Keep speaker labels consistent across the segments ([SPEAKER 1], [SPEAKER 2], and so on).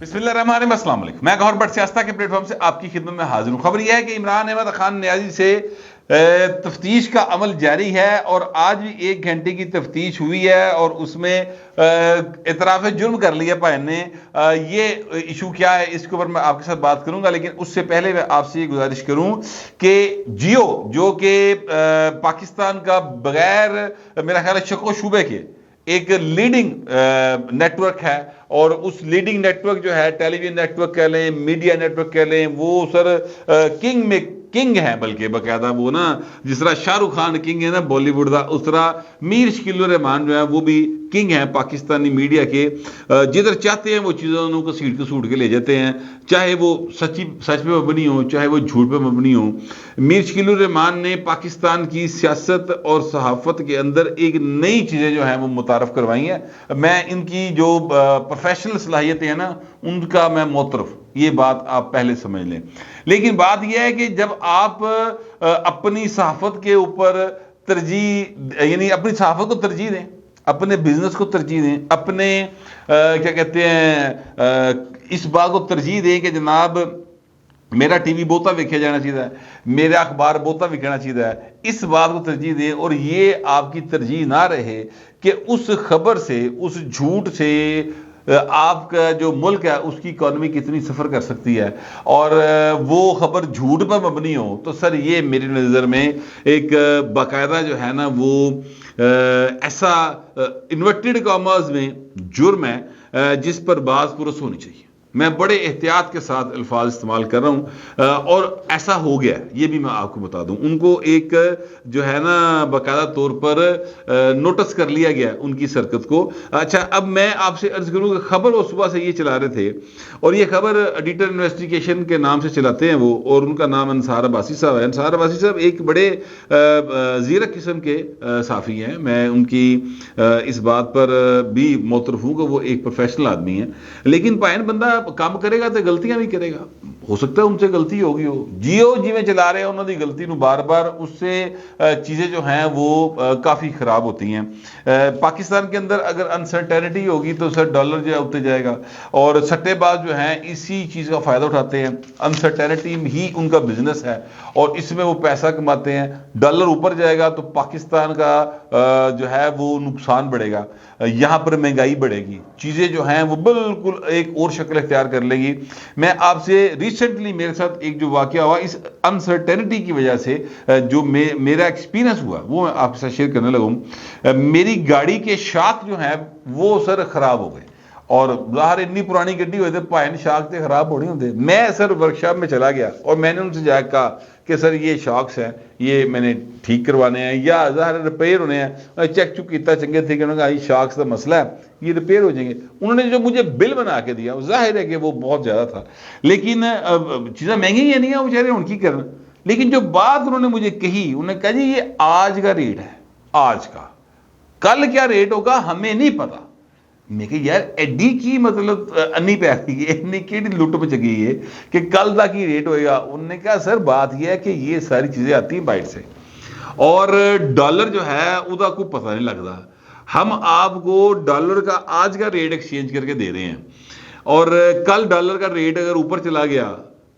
[SPEAKER 1] بسم اللہ الرحمن الرحیم، السلام علیکم۔ میں گوہر بٹ سیاستہ کے پلیٹ فارم سے آپ کی خدمت میں حاضر ہوں۔ خبر یہ ہے کہ عمران احمد خان نیازی سے تفتیش کا عمل جاری ہے اور آج بھی 1 گھنٹے کی تفتیش ہوئی ہے اور اس میں اعتراف جرم کر لیا پائن نے۔ یہ ایشو کیا ہے اس کے اوپر میں آپ کے ساتھ بات کروں گا، لیکن اس سے پہلے میں آپ سے یہ گزارش کروں کہ جیو جو کہ پاکستان کا بغیر میرا خیال ہے شک و شبے کے ایک لیڈنگ نیٹ ورک ہے، اور اس لیڈنگ نیٹ ورک جو ہے ٹیلی ویژن نیٹ ورک کہہ لیں، میڈیا نیٹ ورک کہہ لیں، وہ سر کنگ میں کنگ ہے، بلکہ باقاعدہ وہ نا جس طرح شاہ رخ خان کنگ ہے نا بالی ووڈ کا، اس طرح میر شکیل الرحمان جو ہے وہ بھی کنگ ہیں پاکستانی میڈیا کے۔ جدھر چاہتے ہیں وہ چیزوں کو سوٹ کے لے جاتے ہیں، چاہے وہ سچ پہ مبنی ہو چاہے وہ جھوٹ پہ مبنی ہو۔ میر شکیل الرحمان نے پاکستان کی سیاست اور صحافت کے اندر ایک نئی چیزیں جو ہیں وہ متعارف کروائی ہیں۔ میں ان کی جو پروفیشنل صلاحیتیں ہیں نا ان کا میں معترف، یہ بات آپ پہلے سمجھ لیں۔ لیکن بات یہ ہے کہ جب آپ اپنی صحافت کے اوپر ترجیح، یعنی اپنی صحافت کو ترجیح دیں، اپنے بزنس کو ترجیح دیں، اپنے کیا کہتے ہیں اس بات کو ترجیح دیں کہ جناب میرا ٹی وی بہتا ویکھا جانا چاہیے، میرا اخبار بہتا وکھنا چاہیے، اس بات کو ترجیح دیں، اور یہ آپ کی ترجیح نہ رہے کہ اس خبر سے، اس جھوٹ سے آپ کا جو ملک ہے اس کی اکانومی کتنی سفر کر سکتی ہے، اور وہ خبر جھوٹ پر مبنی ہو، تو سر یہ میری نظر میں ایک باقاعدہ جو ہے نا وہ ایسا انورٹڈ کامرز میں جرم ہے جس پر باز پرس ہونی چاہیے۔ میں بڑے احتیاط کے ساتھ الفاظ استعمال کر رہا ہوں، اور ایسا ہو گیا یہ بھی میں آپ کو بتا دوں۔ ان کو ایک جو ہے نا باقاعدہ طور پر نوٹس کر لیا گیا ان کی حرکت کو۔ اچھا، اب میں آپ سے عرض کروں کہ خبر وہ صبح سے یہ چلا رہے تھے، اور یہ خبر ایڈیٹر انویسٹیگیشن کے نام سے چلاتے ہیں وہ، اور ان کا نام انصار عباسی صاحب ہے۔ انصار عباسی صاحب ایک بڑے زیرک قسم کے صحافی ہیں، میں ان کی اس بات پر بھی معترف ہوں کہ وہ ایک پروفیشنل آدمی ہیں، لیکن پائن بندہ کام کرے گا تو غلطیاں بھی کرے گا، ہو سکتا ہے ان سے غلطی ہوگی ہو۔ جیو جی میں چلا رہے ہیں انہوں نے غلطی نو بار بار، اس سے چیزیں جو ہیں وہ کافی خراب ہوتی ہیں۔ پاکستان کے اندر اگر انسرٹینٹی ہوگی تو سر ڈالر جو ہے اتنے جائے گا، اور سٹے باز جو ہیں اسی چیز کا فائدہ اٹھاتے ہیں۔ انسرٹینٹی ہی ان کا بزنس ہے اور اس میں وہ پیسہ کماتے ہیں۔ ڈالر اوپر جائے گا تو پاکستان کا جو ہے وہ نقصان بڑھے گا، یہاں پر مہنگائی بڑھے گی، چیزیں جو ہیں وہ بالکل ایک اور شکل اختیار کر لے گی۔ میں آپ سے ریسنٹلی میرے ساتھ ایک جو واقعہ ہوا اس انسرٹینٹی کی وجہ سے، جو میرا ایکسپیرینس ہوا وہ میں آپ کے ساتھ شیئر کرنے لگوں۔ میری گاڑی کے شاک جو ہیں وہ سر خراب ہو گئے، اور ظاہر اتنی پرانی گڈی ہوئے تھے پائن شاک تے خراب ہونے ہوتے۔ میں سر ورکشاپ میں چلا گیا اور میں نے ان سے جا کے کہا کہ سر یہ شاکس ہیں، یہ میں نے ٹھیک کروانے ہیں یا ظاہر ریپیئر ہونے ہیں۔ چیک چک کیتا چنگے تھے کہ انہوں نے کہا یہ شاکس کا مسئلہ ہے، یہ ریپیئر ہو جائیں گے۔ انہوں نے جو مجھے بل بنا کے دیا ظاہر ہے کہ وہ بہت زیادہ تھا، لیکن چیزیں مہنگی ہیں نہیں ہیں، وہ بیچارے ان کی کرنا۔ لیکن جو بات انہوں نے مجھے کہی، انہوں نے کہا جی یہ آج کا ریٹ ہے، آج کا، کل کیا ریٹ ہوگا ہمیں نہیں پتا۔ میں کہ یار ایڈی کی مطلب انی پہ آئی ہے، انی کی لٹ پہ چکی ہے کہ کل تک ہی ریٹ ہوئے گا۔ انہوں نے کہا سر بات یہ ہے کہ یہ ساری چیزیں آتی ہیں باہر سے، اور ڈالر جو ہے ادا کو پتہ نہیں لگتا۔ ہم آپ کو ڈالر کا آج کا ریٹ ایکسچینج کر کے دے رہے ہیں، اور کل ڈالر کا ریٹ اگر اوپر چلا گیا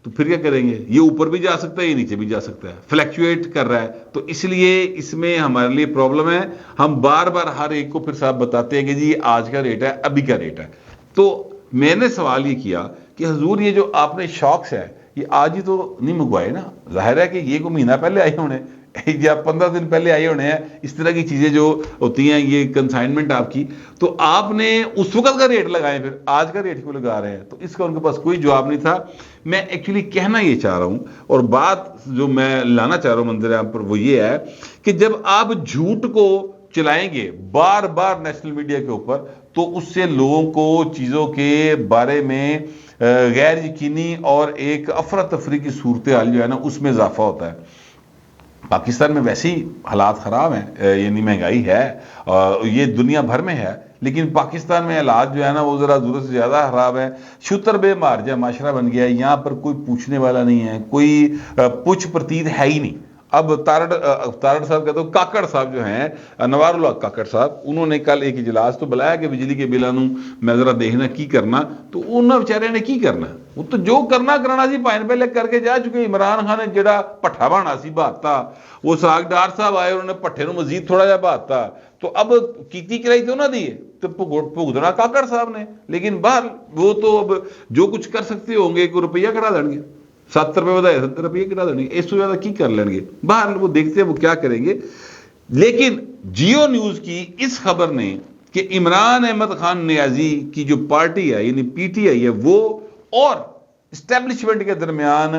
[SPEAKER 1] تو پھر کیا کریں گے؟ یہ اوپر بھی جا سکتا ہے، یہ نیچے بھی جا سکتا ہے، فلیکچویٹ کر رہا ہے۔ تو اس لیے اس میں ہمارے لیے پرابلم ہے، ہم بار بار ہر ایک کو پھر صاحب بتاتے ہیں کہ جی یہ آج کا ریٹ ہے، ابھی کا ریٹ ہے۔ تو میں نے سوال یہ کیا کہ حضور یہ جو آپ نے شاکس ہے یہ آج ہی تو نہیں منگوائے نا، ظاہر ہے کہ یہ کوئی مہینہ پہلے آئے ہونے یا 15 دن پہلے آئے ہونے ہیں، اس طرح کی چیزیں جو ہوتی ہیں یہ کنسائنمنٹ آپ کی، تو آپ نے اس وقت کا ریٹ لگائے، پھر آج کا ریٹ کیوں لگا رہے ہیں؟ تو اس کا ان کے پاس کوئی جواب نہیں تھا۔ میں ایکچولی کہنا یہ چاہ رہا ہوں، اور بات جو میں لانا چاہ رہا ہوں منظر عام پر وہ یہ ہے کہ جب آپ جھوٹ کو چلائیں گے بار بار نیشنل میڈیا کے اوپر، تو اس سے لوگوں کو چیزوں کے بارے میں غیر یقینی اور ایک افراتفری کی صورتحال جو ہے نا اس میں اضافہ ہوتا ہے۔ پاکستان میں ویسے ہی حالات خراب ہیں، یعنی مہنگائی ہے، یہ دنیا بھر میں ہے، لیکن پاکستان میں حالات جو ہے نا وہ ذرا ضرورت سے زیادہ خراب ہے۔ شتر بے مارجہ معاشرہ بن گیا ہے، یہاں پر کوئی پوچھنے والا نہیں ہے، کوئی پوچھ پرتیت ہے ہی نہیں۔ اب تارڑ صاحب کہتے ہیں کاکڑ صاحب جو ہیں نوار اللہ کاکڑ صاحب، انہوں نے کل ایک اجلاس تو بلایا کہ بجلی کے بلانوں میں ذرا دیکھنا کی کرنا، تو انہوں بیچارے نے کی کرنا، وہ تو جو کرنا سی پائن پہلے کر کے جا چکے۔ عمران خان نے جڑا پٹھا بانا سی بہاتا، وہ ساگ ڈار صاحب آئے انہوں نے پٹھے نو مزید تھوڑا جا بہاتا، تو اب کیتی کرائی تو نہ دی تو بھگتنا کاکڑ صاحب نے، لیکن باہر وہ تو اب جو کچھ کر سکتے ہوں گے، کوئی روپیہ کٹا دیں گے، 70 روپے بدائے 70 روپیہ کٹا دیں گے، اس سے زیادہ کی کر لیں گے، باہر وہ دیکھتے ہیں وہ کیا کریں گے۔ لیکن جیو نیوز کی اس خبر نے کہ عمران احمد خان نیازی کی جو پارٹی ہے یعنی پی ٹی آئی ہے، وہ اور اسٹیبلشمنٹ کے درمیان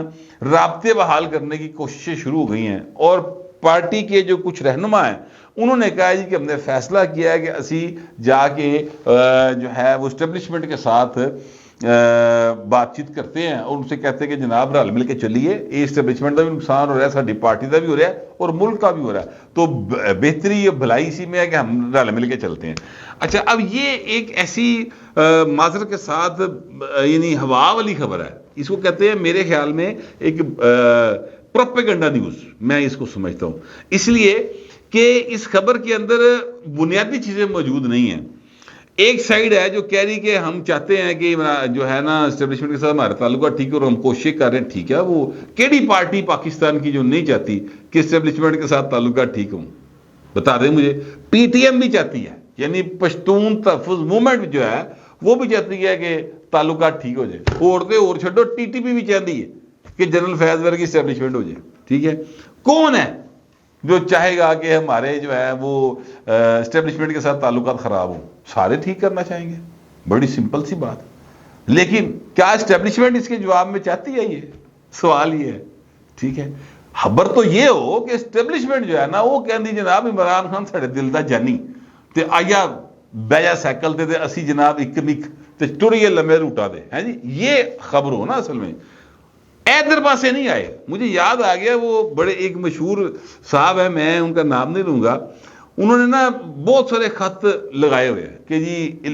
[SPEAKER 1] رابطے بحال کرنے کی کوششیں شروع ہو گئی ہیں، اور پارٹی کے جو کچھ رہنما ہیں انہوں نے کہا جی کہ ہم نے فیصلہ کیا ہے کہ اسی جا کے جو ہے وہ اسٹیبلشمنٹ کے ساتھ بات چیت کرتے ہیں اور ان سے کہتے ہیں کہ جناب رل مل کے چلیے، یہ اسٹیبلشمنٹ کا بھی نقصان ہو رہا ہے، ساری پارٹی کا بھی ہو رہا ہے اور ملک کا بھی ہو رہا ہے، تو بہتری بھلائی اسی میں ہے کہ ہم رل مل کے چلتے ہیں۔ اچھا، اب یہ ایک ایسی معذرت کے ساتھ یعنی ہوا والی خبر ہے، اس کو کہتے ہیں میرے خیال میں ایک پروپیگنڈا نیوز، میں اس کو سمجھتا ہوں، اس لیے کہ اس خبر کے اندر بنیادی چیزیں موجود نہیں ہیں۔ ایک سائیڈ ہے جو کہہ رہی کہ ہم چاہتے ہیں کہ جو ہے نا اسٹیبلشمنٹ کے ساتھ ہمارا تعلقات ٹھیک ہے اور ہم کوشش کر رہے ہیں، ٹھیک ہے، وہ کیڑی پارٹی پاکستان کی جو نہیں چاہتی کہ اسٹیبلشمنٹ کے ساتھ تعلقات ٹھیک ہوں؟ بتا دیں مجھے۔ پی ٹی ایم بھی چاہتی ہے، یعنی پشتون تحفظ موومنٹ جو ہے وہ بھی چاہتی ہے کہ تعلقات ٹھیک ہو جائے، عورتیں اور چھڈو، ٹی ٹی پی بھی چاہتی ہے کہ جنرل فیض ورگی اسٹیبلشمنٹ ہو جائے، ٹھیک ہے۔ کون ہے جو چاہے گا کہ ہمارے جو ہے وہ اسٹیبلشمنٹ کے ساتھ تعلقات خراب ہوں؟ سارے ٹھیک کرنا چاہیں گے، بڑی سمپل سی بات۔ لیکن کیا اسٹیبلشمنٹ اس کے جواب میں چاہتی ہے؟ یہ سوال یہ ہے، ٹھیک ہے۔ خبر تو یہ ہو کہ اسٹیبلشمنٹ جو ہے نا وہ کہندی جناب عمران خان ساڈے دل دا جانی تے آیا بیجا سائیکل تے اسی جناب ایک نک تے ٹریے لمبے روٹا دے، ہیں جی، یہ خبر ہو نا اصل میں۔ ایدر پاسے نہیں آئے، مجھے یاد آ گیا وہ بڑے ایک مشہور صاحب ہیں، میں ان کا نام نہیں لوں گا، انہوں نے نا بہت سارے خط لگائے ہوئے ہیں کہ جی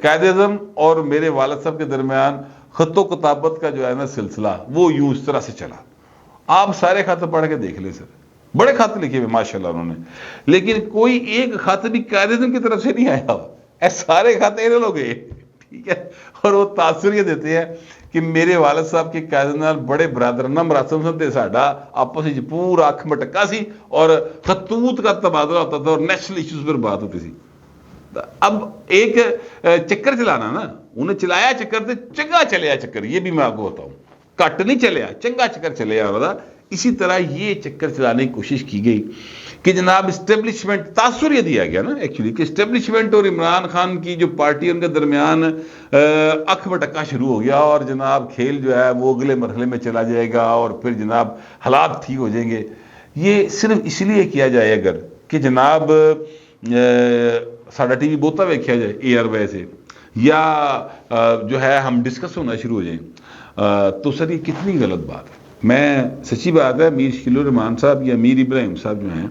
[SPEAKER 1] قائد اعظم اور میرے والد صاحب کے درمیان خط و کتابت کا جو ہے نا سلسلہ وہ یوں اس طرح سے چلا۔ آپ سارے خط پڑھ کے دیکھ لیں سر، بڑے خط لکھے ہوئے ماشاءاللہ انہوں نے، لیکن کوئی ایک خط بھی قائد اعظم کی طرف سے نہیں آیا، اے سارے خط انہوں لوگ گئے، ٹھیک ہے۔ اور وہ تاثر یہ دیتے ہیں کہ میرے والد صاحب کے قائد نال بڑے برادرانہ مراسم سن، ساڈا آپس میں پورا اکھ مٹکا سی اور خطوط کا تبادلہ ہوتا تھا اور نیشنل ایشوز پر بات ہوتی تھی۔ اب ایک چکر چلانا نا، انہیں چلایا چکر تے چنگا چلیا چکر، یہ بھی میں آپ کو بتاؤں، کٹ نہیں چلیا، چنگا چکر چلیا ہوتا۔ اسی طرح یہ چکر چلانے کی کوشش کی گئی کہ جناب اسٹیبلشمنٹ، تاثر یہ دیا گیا نا ایکچولی کہ اسٹیبلشمنٹ اور عمران خان کی جو پارٹی ان کے درمیان اکھ مٹکا شروع ہو گیا، اور جناب کھیل جو ہے وہ اگلے مرحلے میں چلا جائے گا اور پھر جناب حالات ٹھیک ہو جائیں گے۔ یہ صرف اس لیے کیا جائے اگر کہ جناب ساڈا ٹی وی بہتا ویکھیا جائے اے آر وائی سے، یا جو ہے ہم ڈسکس ہونا شروع ہو جائیں، تو سر یہ کتنی غلط بات ہے۔ میں سچی بات ہے، میر شکیل الرحمان صاحب یا میر ابراہیم صاحب جو ہیں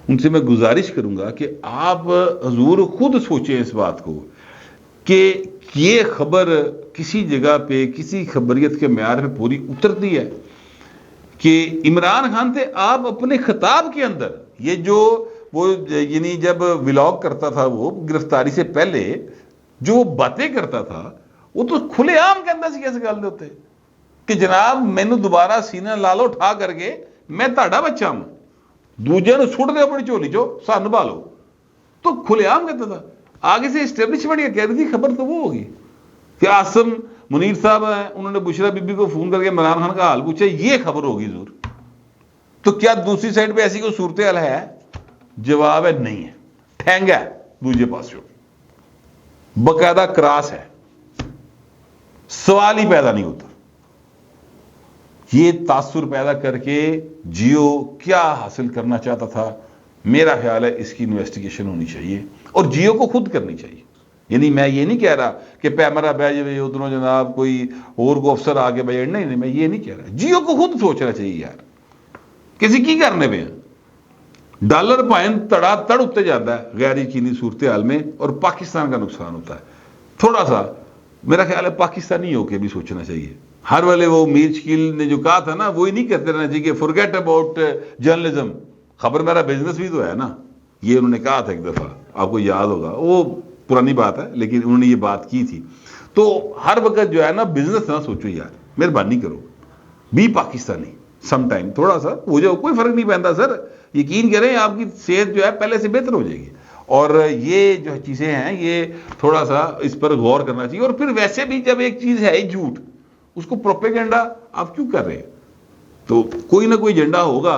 [SPEAKER 1] ان سے میں گزارش کروں گا کہ آپ حضور خود سوچیں اس بات کو کہ یہ خبر کسی جگہ پہ کسی خبریت کے معیار پہ پوری اترتی ہے کہ عمران خان تھے آپ اپنے خطاب کے اندر یہ جو وہ یعنی جب ولاگ کرتا تھا وہ گرفتاری سے پہلے جو وہ باتیں کرتا تھا وہ تو کھلے عام کہندا سی کیسے گل ہوتے کہ جناب مینو دوبارہ سینہ لالو ٹھا کر کے میں تہاڈا بچہ ہوں، دوجے نو سٹ دے اپنی جھولی چو سان بھالو، تو کھلے عام کہتا تھا۔ آگے سے اسٹیبلشمنٹ یہ کہہ رہی تھی، خبر تو وہ ہوگی کہ عاصم منیر صاحب ہیں، انہوں نے بشرا بی بی کو فون کر کے عمران خان کا حال پوچھا، یہ خبر ہوگی ضرور۔ تو کیا دوسری سائڈ پہ ایسی کوئی صورتحال ہے؟ جواب ہے نہیں ہے، ٹھینگا ہے دوسرے پاس، باقاعدہ کراس ہے، سوال ہی پیدا نہیں ہوتا۔ یہ تاثر پیدا کر کے جیو کیا حاصل کرنا چاہتا تھا؟ میرا خیال ہے اس کی انویسٹیگیشن ہونی چاہیے اور جیو کو خود کرنی چاہیے۔ یعنی میں یہ نہیں کہہ رہا کہ پیمرا بہ جائے ادھروں جناب کوئی اور کو افسر آ کے بجے، نہیں، میں یہ نہیں کہہ رہا، جیو کو خود سوچنا چاہیے یار، کسی کی کرنے پہ ڈالر پائن تڑا تڑ اتنے جاتا ہے غیر یقینی صورتحال میں اور پاکستان کا نقصان ہوتا ہے۔ تھوڑا سا میرا خیال ہے پاکستانی ہو کے بھی سوچنا چاہیے۔ ہر والے وہ میر شکیل نے جو کہا تھا نا وہی نہیں کہتے رہنا چاہیے کہ فورگیٹ اباؤٹ جرنلزم، خبر میرا بزنس بھی تو ہے نا، یہ انہوں نے کہا تھا ایک دفعہ، آپ کو یاد ہوگا، وہ پرانی بات ہے لیکن انہوں نے یہ بات کی تھی. تو ہر وقت جو ہے نا بزنس نہ سوچو یار، مہربانی کرو، بھی پاکستانی سم ٹائم تھوڑا سا ہو جاؤ، کوئی فرق نہیں پہنتا سر، یقین کریں آپ کی صحت جو ہے پہلے سے بہتر ہو جائے گی. اور یہ جو چیزیں ہیں یہ تھوڑا سا اس پر غور کرنا چاہیے. اور پھر ویسے بھی جب ایک چیز ہے ہی جھوٹ، اس کو پروپیگنڈا آپ کیوں کر رہے ہیں؟ تو کوئی نہ کوئی ایجنڈا ہوگا.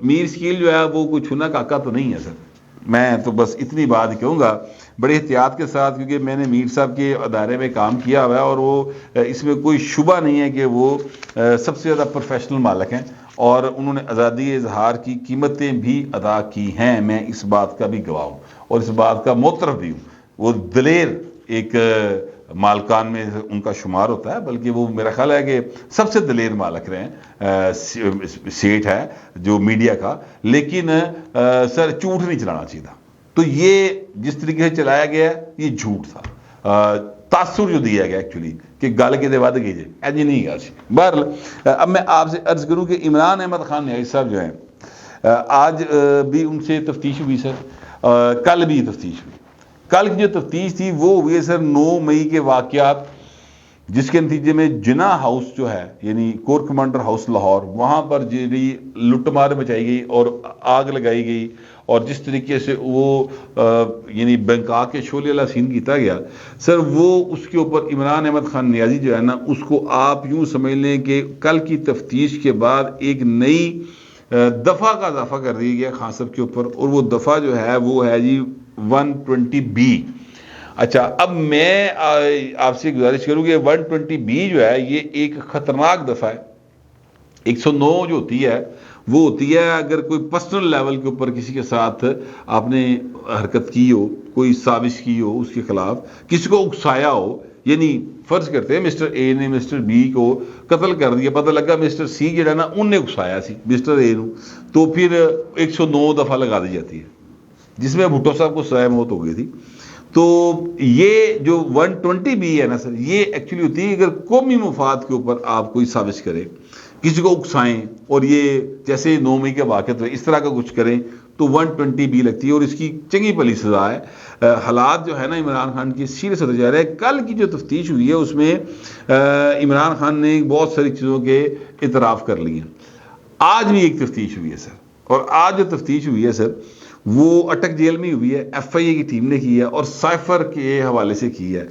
[SPEAKER 1] میر شکیل جو ہے وہ کوئی چھونا کاکا تو نہیں ہے سر. میں تو بس اتنی بات کہوں گا بڑے احتیاط کے ساتھ، کیونکہ میں نے میر صاحب کے ادارے میں کام کیا ہوا ہے اور وہ اس میں کوئی شبہ نہیں ہے کہ وہ سب سے زیادہ پروفیشنل مالک ہیں اور انہوں نے آزادی اظہار کی قیمتیں بھی ادا کی ہیں. میں اس بات کا بھی گواہ ہوں اور اس بات کا معترف بھی ہوں. وہ دلیر ایک مالکان میں ان کا شمار ہوتا ہے، بلکہ وہ میرا خیال ہے کہ سب سے دلیر مالک رہے ہیں، سیٹ ہے جو میڈیا کا. لیکن سر جھوٹ نہیں چلانا چاہیے تھا. تو یہ جس طریقے سے چلایا گیا ہے یہ جھوٹ تھا. تاثر جو دیا گیا ایکچولی کہ گل کے ود گئی جی ایجی نہیں گیا. بہرحال اب میں آپ سے عرض کروں کہ عمران احمد خان نیازی صاحب جو ہیں آج بھی ان سے تفتیش ہوئی سر، کل بھی تفتیش ہوئی. کل کی جو تفتیش تھی وہ ہوئی ہے سر 9 مئی کے واقعات، جس کے نتیجے میں جناح ہاؤس جو ہے یعنی کور کمانڈر ہاؤس لاہور، وہاں پر جی لٹ مار مچائی گئی اور آگ لگائی گئی اور جس طریقے سے وہ یعنی بینکاک کے شعلے والا سین کیتا گیا سر، وہ اس کے اوپر عمران احمد خان نیازی جو ہے نا اس کو آپ یوں سمجھ لیں کہ کل کی تفتیش کے بعد ایک نئی دفعہ کا اضافہ کر دیا گیا خان صاحب کے اوپر، اور وہ دفعہ جو ہے وہ ہے جی 120B. اچھا اب میں آپ سے گزارش کروں کہ 120B جو ہے یہ ایک خطرناک دفعہ ہے. 109 جو ہوتی ہے وہ ہوتی ہے اگر کوئی پرسنل لیول کے اوپر کسی کے ساتھ آپ نے حرکت کی ہو، کوئی سازش کی ہو اس کے خلاف، کسی کو اکسایا ہو. یعنی فرض کرتے ہیں مسٹر اے نے مسٹر بی کو قتل کر دیا، پتہ لگا مسٹر سی جڑا نا ان نے اکسایا سی مسٹر اے نو، تو پھر 109 دفعہ لگا دی جاتی ہے، جس میں بھٹو صاحب کو سزائے موت ہو گئی تھی. تو یہ جو 120B ہے نا سر، یہ ایکچولی ہوتی ہے اگر قومی مفاد کے اوپر آپ کوئی سازش کریں، کسی کو اکسائیں اور یہ جیسے 9 مئی کے واقعات ہوئے اس طرح کا کچھ کریں تو 120B لگتی ہے اور اس کی چنگی بھلی سزا ہے. حالات جو ہے نا عمران خان کی سیریس ہوتے جا رہے ہیں. کل کی جو تفتیش ہوئی ہے اس میں عمران خان نے بہت ساری چیزوں کے اعتراف کر لیے. آج بھی ایک تفتیش ہوئی ہے سر، اور آج جو تفتیش ہوئی ہے سر وہ اٹک جیل میں ہوئی ہے، FIA کی ٹیم نے کی ہے اور سائفر کے حوالے سے کی ہے.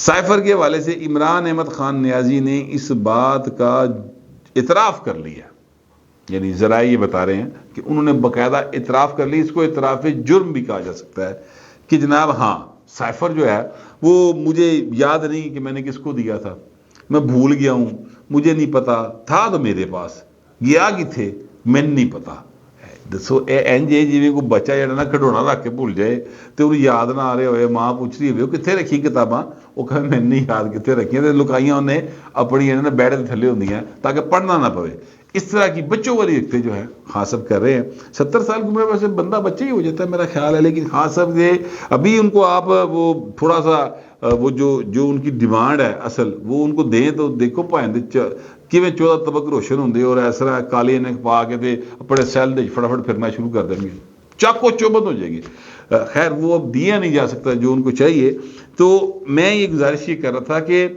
[SPEAKER 1] سائفر کے حوالے سے عمران احمد خان نیازی نے اس بات کا اعتراف کر لیا، یعنی ذرائع یہ بتا رہے ہیں کہ انہوں نے باقاعدہ اعتراف کر لی. اس کو اعتراف جرم بھی کہا جا سکتا ہے کہ جناب ہاں سائفر جو ہے وہ مجھے یاد نہیں کہ میں نے کس کو دیا تھا، میں بھول گیا ہوں، مجھے نہیں پتا تھا تو میرے پاس گیا کہ تھے میں نہیں پتا. دسو این جے جی کوئی بچہ جڑا نا کھڈونا رکھ کے بھول جائے تو انہوں یاد نہ آ رہے ہوئے، ماں پوچھ رہی ہوئے وہ کتنے رکھی کتاباں، وہ کہ میں نہیں یاد کتنے رکھیاں، لکائیاں انہیں اپنی بیڈ کے تھلے ہوندی ہیں تاکہ پڑھنا نہ پوے. اس طرح کی بچوں والی رکھتے جو ہے خان صاحب کر رہے ہیں. 70 سال کی عمر میں ویسے بندہ بچے ہی ہو جاتا ہے میرا خیال ہے، لیکن خان صاحب یہ ابھی ان کو آپ وہ تھوڑا سا وہ جو ان کی ڈیمانڈ ہے اصل وہ ان کو دیں تو دیکھو پائیں کیویں 14 طبق روشن ہوندے اور اس طرح کالے نے پا کے تے اپنے سیل دے فٹافٹ پھرنا شروع کر دیں گے، چاکو چوبند ہو جائے گی. خیر وہ اب دیا نہیں جا سکتا جو ان کو چاہیے. تو میں یہ گزارش یہ کر رہا تھا کہ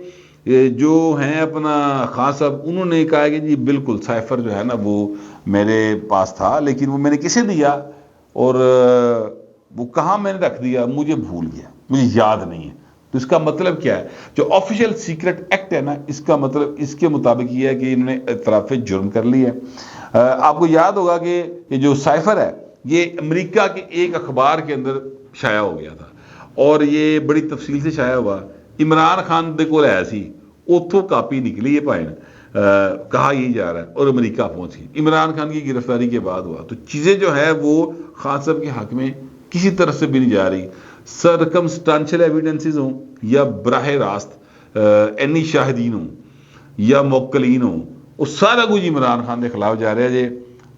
[SPEAKER 1] جو ہیں اپنا خان صاحب انہوں نے کہا کہ جی بالکل سائفر جو ہے نا وہ میرے پاس تھا لیکن وہ میں نے کسے دیا اور وہ کہاں میں نے رکھ دیا مجھے بھول گیا، مجھے یاد نہیں ہے. تو اس کا مطلب کیا ہے؟ جو آفیشیل سیکرٹ ایکٹ ہے نا اس کا مطلب اس کے مطابق یہ ہے کہ انہوں نے اعتراف جرم کر لی ہے. آپ کو یاد ہوگا کہ یہ جو سائفر ہے یہ امریکہ کے ایک اخبار کے اندر شائع ہو گیا تھا اور یہ بڑی تفصیل سے شائع ہوا. عمران خان دے کول آیا سی، اتوں کاپی نکلی ہے پائن کہا یہ جا رہا ہے اور امریکہ پہنچ گئی. عمران خان کی گرفتاری کے بعد ہوا. تو چیزیں جو ہے وہ خان صاحب کے حق میں کسی طرح سے بھی نہیں جا رہی. سرکمسٹانشل ایویڈنسز ہوں یا براہ راست اینی شاہدین ہوں یا موکلین ہوں، وہ سارا کچھ عمران خان کے خلاف جا رہا ہے. جی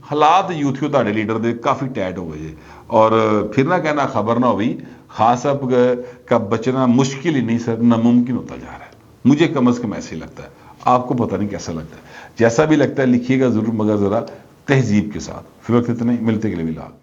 [SPEAKER 1] حالات یوتھیو تاڑے لیڈر دے کافی ٹائٹ ہو گئے جی، اور پھر نہ کہنا خبر نہ ہوئی خان صاحب کا بچنا مشکل ہی نہیں سر ناممکن ہوتا جا رہا ہے، مجھے کم از کم ایسے لگتا ہے. آپ کو پتہ نہیں کیسا لگتا ہے. جیسا بھی لگتا ہے لکھیے گا ضرور، مگر ذرا تہذیب کے ساتھ. فی وقت اتنے ملتے کے لیے بھی لاکھ